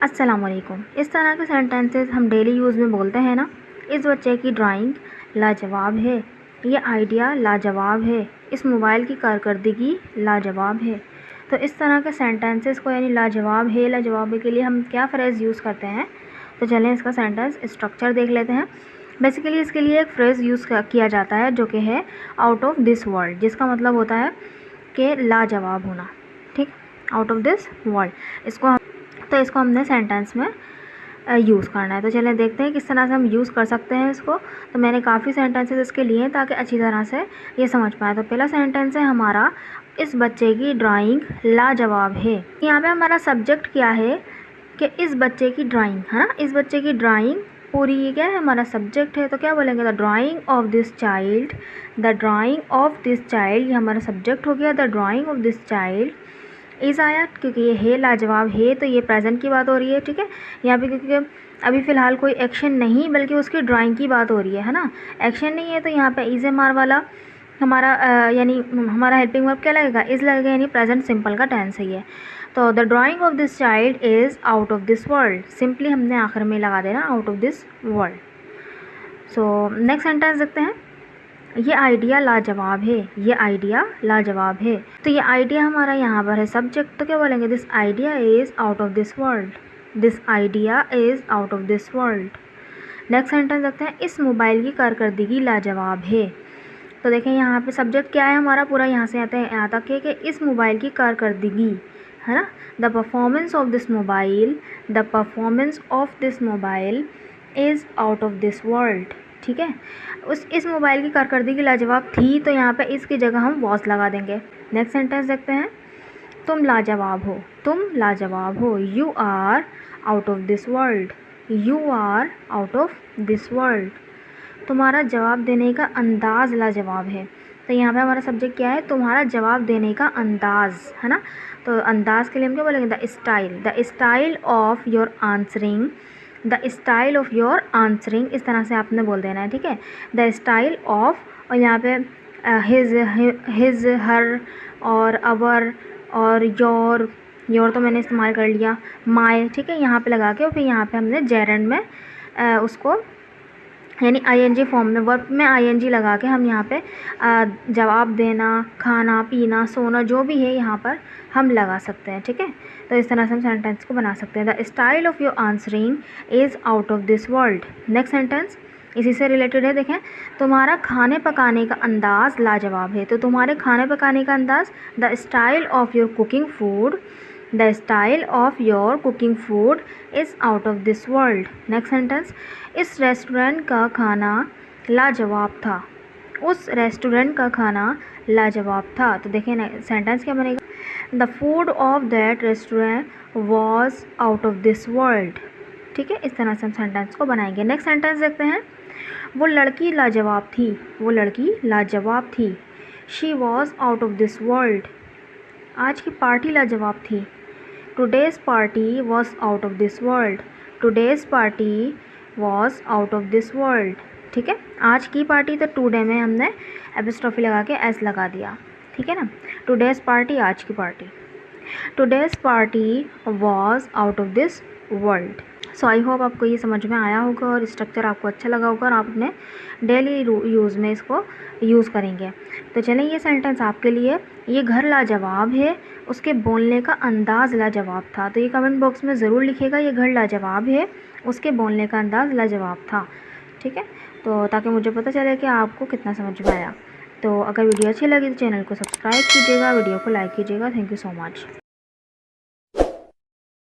अस्सलाम वालेकुम। इस तरह के सेंटेंसेस हम डेली यूज़ में बोलते हैं ना। इस बच्चे की ड्राइंग लाजवाब है, ये आइडिया लाजवाब है, इस मोबाइल की कारकर्दगी लाजवाब है। तो इस तरह के सेंटेंसेस को यानी लाजवाब है के लिए हम क्या फ्रेज़ यूज़ करते हैं, तो चलें इसका सेंटेंस स्ट्रक्चर देख लेते हैं। बेसिकली इसके लिए एक फ्रेज़ यूज़ किया जाता है जो कि है आउट ऑफ दिस वर्ल्ड, जिसका मतलब होता है कि लाजवाब होना। ठीक, आउट ऑफ दिस वर्ल्ड इसको हमने सेंटेंस में यूज़ करना है। तो चलिए देखते हैं किस तरह से हम यूज़ कर सकते हैं इसको। तो मैंने काफ़ी सेंटेंसेस इसके लिए हैं ताकि अच्छी तरह से ये समझ पाए। तो पहला सेंटेंस है हमारा, इस बच्चे की ड्राइंग लाजवाब है। यहाँ पे हमारा सब्जेक्ट क्या है कि इस बच्चे की ड्राइंग, है ना। इस बच्चे की ड्राइंग पूरी ये क्या है, हमारा सब्जेक्ट है। तो क्या बोलेंगे, the drying of this child, the drying of this child, ये हमारा सब्जेक्ट हो गया। The drying of this child is आया, क्योंकि ये है लाजवाब है तो ये प्रेजेंट की बात हो रही है। ठीक है, यहाँ पे क्योंकि अभी फ़िलहाल कोई एक्शन नहीं बल्कि उसकी ड्राइंग की बात हो रही है ना। एक्शन नहीं है तो यहाँ पे इज़ एम आर वाला हमारा यानी हमारा हेल्पिंग वर्ब क्या लगेगा, इज़ लगेगा, यानी प्रेजेंट सिंपल का टेंस है ये। तो the drying of this child is out of this world, simply हमने आखिर में लगा देना out of this world. So next sentence देखते हैं, ये आइडिया लाजवाब है, ये आइडिया लाजवाब है। तो ये आइडिया हमारा यहाँ पर है सब्जेक्ट, तो क्या बोलेंगे, this idea is out of this world, this idea is out of this world. Next sentence देखते हैं, इस मोबाइल की कारकर्दगी लाजवाब है। तो देखें यहाँ पे सब्जेक्ट क्या है हमारा, पूरा यहाँ से आते हैं यहाँ तक है कि इस मोबाइल की कारकर्दगी, है ना। The performance of this mobile, the performance of this mobile is out of this world. ठीक है, इस मोबाइल की कारकर्दगी लाजवाब थी, तो यहाँ पे इसकी जगह हम वॉज लगा देंगे। नेक्स्ट सेंटेंस देखते हैं, तुम लाजवाब हो, तुम लाजवाब हो, you are out of this world, you are out of this world. तुम्हारा जवाब देने का अंदाज़ लाजवाब है। तो यहाँ पे हमारा सब्जेक्ट क्या है, तुम्हारा जवाब देने का अंदाज़, है ना। तो अंदाज़ के लिए हम क्या बोलेंगे, the style of your answering, the style of your answering, इस तरह से आपने बोल देना है। ठीक है, द स्टाइल ऑफ, और यहाँ पे हिज हर और अवर और योर तो मैंने इस्तेमाल कर लिया, माय, ठीक है, यहाँ पे लगा के और फिर यहाँ पे हमने जेरेंड में उसको यानी आईएनजी फॉर्म में, वर्ब में आईएनजी लगा के हम यहाँ पे जवाब देना, खाना पीना सोना जो भी है यहाँ पर हम लगा सकते हैं। ठीक है, तो इस तरह से हम सेंटेंस को बना सकते हैं। The style of your answering is out of this world. Next sentence इसी से रिलेटेड है, देखें, तुम्हारा खाने पकाने का अंदाज़ लाजवाब है। तो तुम्हारे खाने पकाने का अंदाज़, the style of your cooking food, the style of your cooking food is out of this world. Next sentence, इस रेस्टोरेंट का खाना लाजवाब था, उस रेस्टोरेंट का खाना लाजवाब था। तो देखें ना सेंटेंस क्या बनेगा, the food of that restaurant was out of this world. ठीक है, इस तरह से हम सेंटेंस को बनाएंगे। नेक्स्ट सेंटेंस देखते हैं, वो लड़की लाजवाब थी, वो लड़की लाजवाब थी, she was out of this world. आज की पार्टी लाजवाब थी, today's party was out of this world, today's party was out of this world. ठीक है, आज की पार्टी, तो टुडे में हमने एपिस्ट्रोफी लगा के एस लगा दिया। ठीक है ना, टुडेज़ पार्टी, आज की party, today's party was out of this world. So I hope आपको ये समझ में आया होगा और स्ट्रक्चर आपको अच्छा लगा होगा और आप अपने डेली यूज़ में इसको यूज़ करेंगे। तो चलें, ये सेंटेंस आपके लिए, ये घर लाजवाब है, उसके बोलने का अंदाज़ लाजवाब था। तो ये कमेंट बॉक्स में ज़रूर लिखिएगा, ये घर लाजवाब है, उसके बोलने का अंदाज़ लाजवाब था। ठीक है, तो ताकि मुझे पता चले कि आपको कितना समझ में आया। तो अगर वीडियो अच्छी लगी तो चैनल को सब्सक्राइब कीजिएगा, वीडियो को लाइक कीजिएगा। Thank you so much.